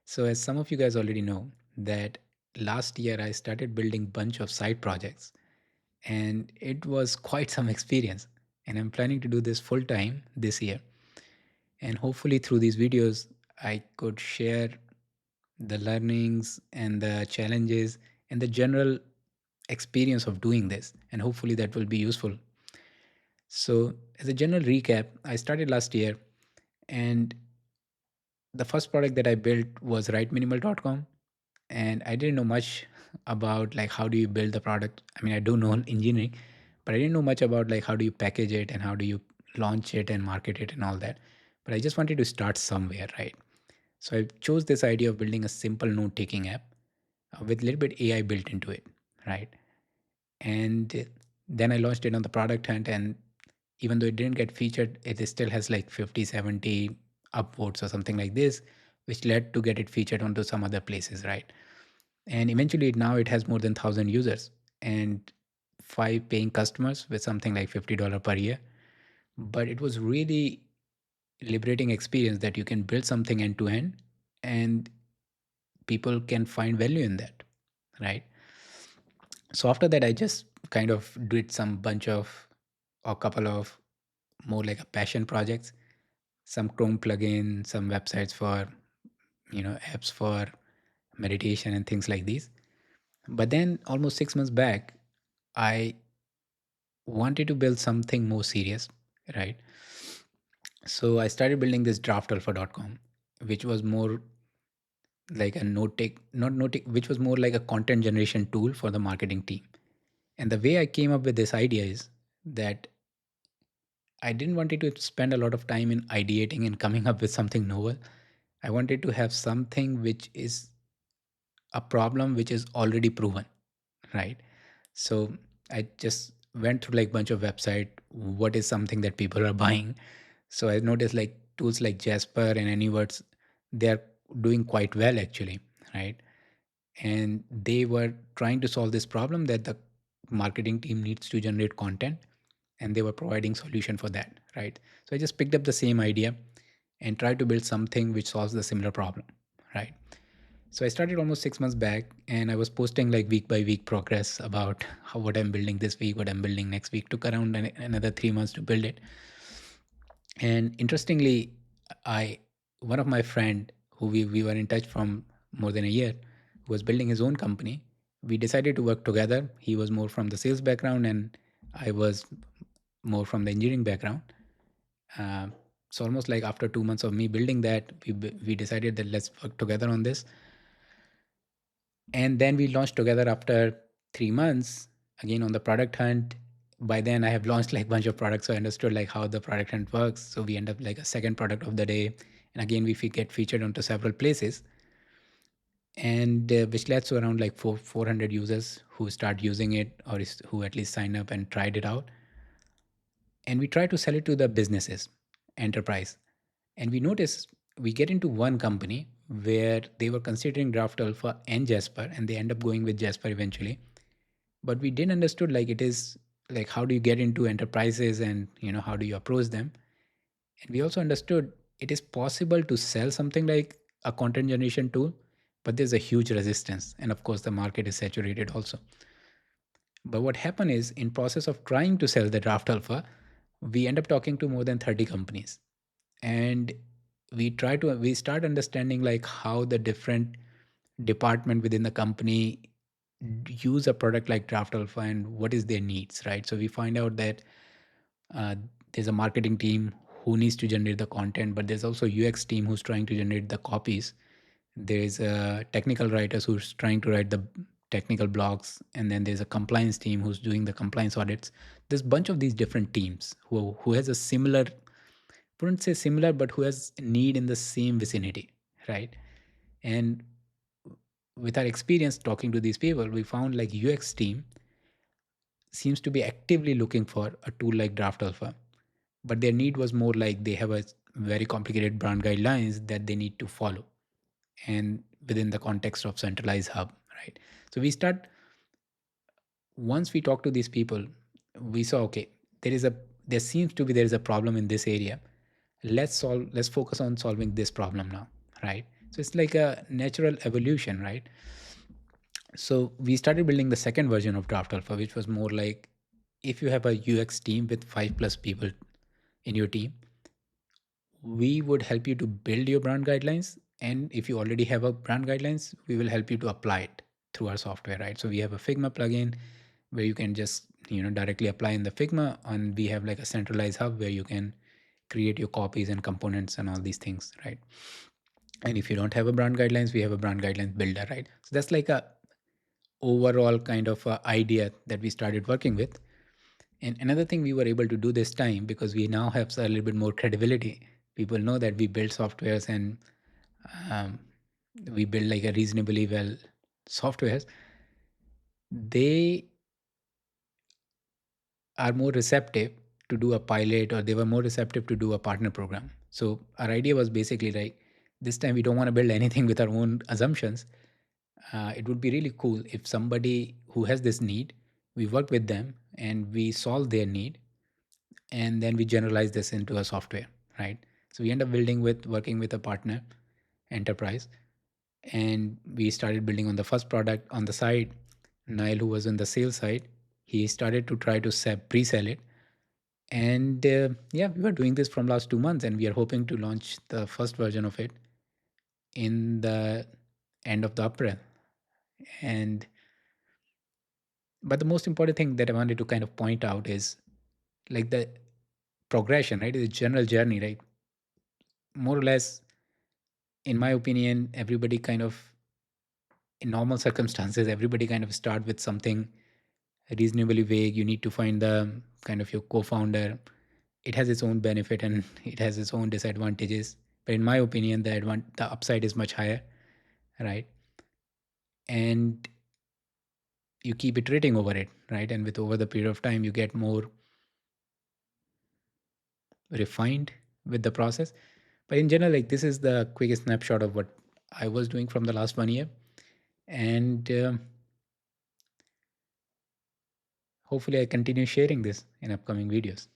So as some of you guys already know that last year I started building bunch of side projects and it was quite some experience, and I'm planning to do this full time this year. And hopefully through these videos I could share the learnings and the challenges and the general experience of doing this, and hopefully that will be useful. So as a general recap, I started last year, and the first product that I built was writeminimal.com, and I didn't know much about like how do you build the product. I mean, I do know engineering, but I didn't know much about like how do you package it and how do you launch it and market it and all that. But I just wanted to start somewhere, right? So I chose this idea of building a simple note taking app with a little bit AI built into it, right? And then I launched it on the product hunt, and even though it didn't get featured, it still has like 50, 70 upvotes or something like this, which led to get it featured onto some other places, right? And eventually now it has more than 1,000 users and 5 paying customers with something like $50 per year. But it was really liberating experience that you can build something end to end and people can find value in that, right? So after that I just kind of did some bunch of a couple of more like a passion projects, some Chrome plugin, some websites for apps for meditation and things like these. But then almost 6 months back, I wanted to build something more serious, right? So I started building this draftalpha.com, which was more like a note take, not note take, which was more like a content generation tool for the marketing team. And the way I came up with this idea is that I didn't want it to spend a lot of time in ideating and coming up with something novel. I wanted to have something which is a problem which is already proven, right? So I just went through like bunch of website. What is something that people are buying? So I noticed like tools like Jasper and AnyWords, they are doing quite well actually, right? And they were trying to solve this problem that the marketing team needs to generate content, and they were providing solution for that, right? So I just picked up the same idea and tried to build something which solves the similar problem, right? So I started almost 6 months back, and I was posting like week by week progress about how what I'm building this week, what I'm building next week. Took around another 3 months to build it. And interestingly, I one of my friend who we were in touch from more than a year, who was building his own company. We decided to work together. He was more from the sales background, and I was more from the engineering background. Uh, so almost like after 2 months of me building that, we decided that let's work together on this. And then we launched together after 3 months, again on the product hunt. By then I have launched like bunch of products, so I understood like how the product hunt works. So we end up like a second product of the day, and again we get featured onto several places, and which leads to around like 400 users who start using it, or who at least sign up and tried it out. And we try to sell it to the businesses, enterprise. And we notice we get into one company where they were considering Draft Alpha and Jasper, and they end up going with Jasper eventually. But we didn't understood like it is like how do you get into enterprises, and how do you approach them. And we also understood it is possible to sell something like a content generation tool, but there's a huge resistance, and of course the market is saturated also. But what happened is, in process of trying to sell the Draft Alpha, we end up talking to more than 30 companies, and we start understanding like how the different department within the company use a product like Draft Alpha and what is their needs, right? So we find out that uh, there's a marketing team who needs to generate the content, but there's also UX team who's trying to generate the copies. There's a technical writers who's trying to write the technical blogs, and then there's a compliance team who's doing the compliance audits. There's a bunch of these different teams who has a similar, wouldn't say similar, but who has need in the same vicinity, right? And with our experience talking to these people, we found like UX team seems to be actively looking for a tool like Draft Alpha, but their need was more like they have a very complicated brand guidelines that they need to follow, and within the context of centralized hub, right? So we start once we talk to these people, we saw okay, there seems to be there is a problem in this area. Let's focus on solving this problem now, right? So it's like a natural evolution, right? So we started building the second version of Draft Alpha, which was more like, if you have a UX team with 5+ people in your team, we would help you to build your brand guidelines. And if you already have a brand guidelines, we will help you to apply it through our software, right? So we have a Figma plugin where you can just directly apply in the Figma, and we have like a centralized hub where you can create your copies and components and all these things, right? And if you don't have a brand guidelines, we have a brand guidelines builder, right? So that's like a overall kind of idea that we started working with. And another thing we were able to do this time, because we now have a little bit more credibility, people know that we build softwares, and um, we build like a reasonably well softwares. They are more receptive to do a pilot, or they were more receptive to do a partner program. So our idea was basically like, this time we don't want to build anything with our own assumptions. It would be really cool if somebody who has this need, we work with them and we solve their need, and then we generalize this into a software, right? So we end up building with working with a partner enterprise, and we started building on the first product on the side. Niall, who was on the sales side, he started to try to pre-sell it. And yeah, we were doing this from last 2 months, and we are hoping to launch the first version of it in the end of the April. And but the most important thing that I wanted to kind of point out is like the progression, right? The general journey, right? More or less, in my opinion, everybody kind of, in normal circumstances, everybody kind of start with something reasonably vague. You need to find the kind of your co-founder. It has its own benefit and it has its own disadvantages. But in my opinion, the upside is much higher, right? And you keep iterating over it, right? And with over the period of time, you get more refined with the process. But in general, like, this is the quickest snapshot of what I was doing from the last 1 year. And hopefully I continue sharing this in upcoming videos.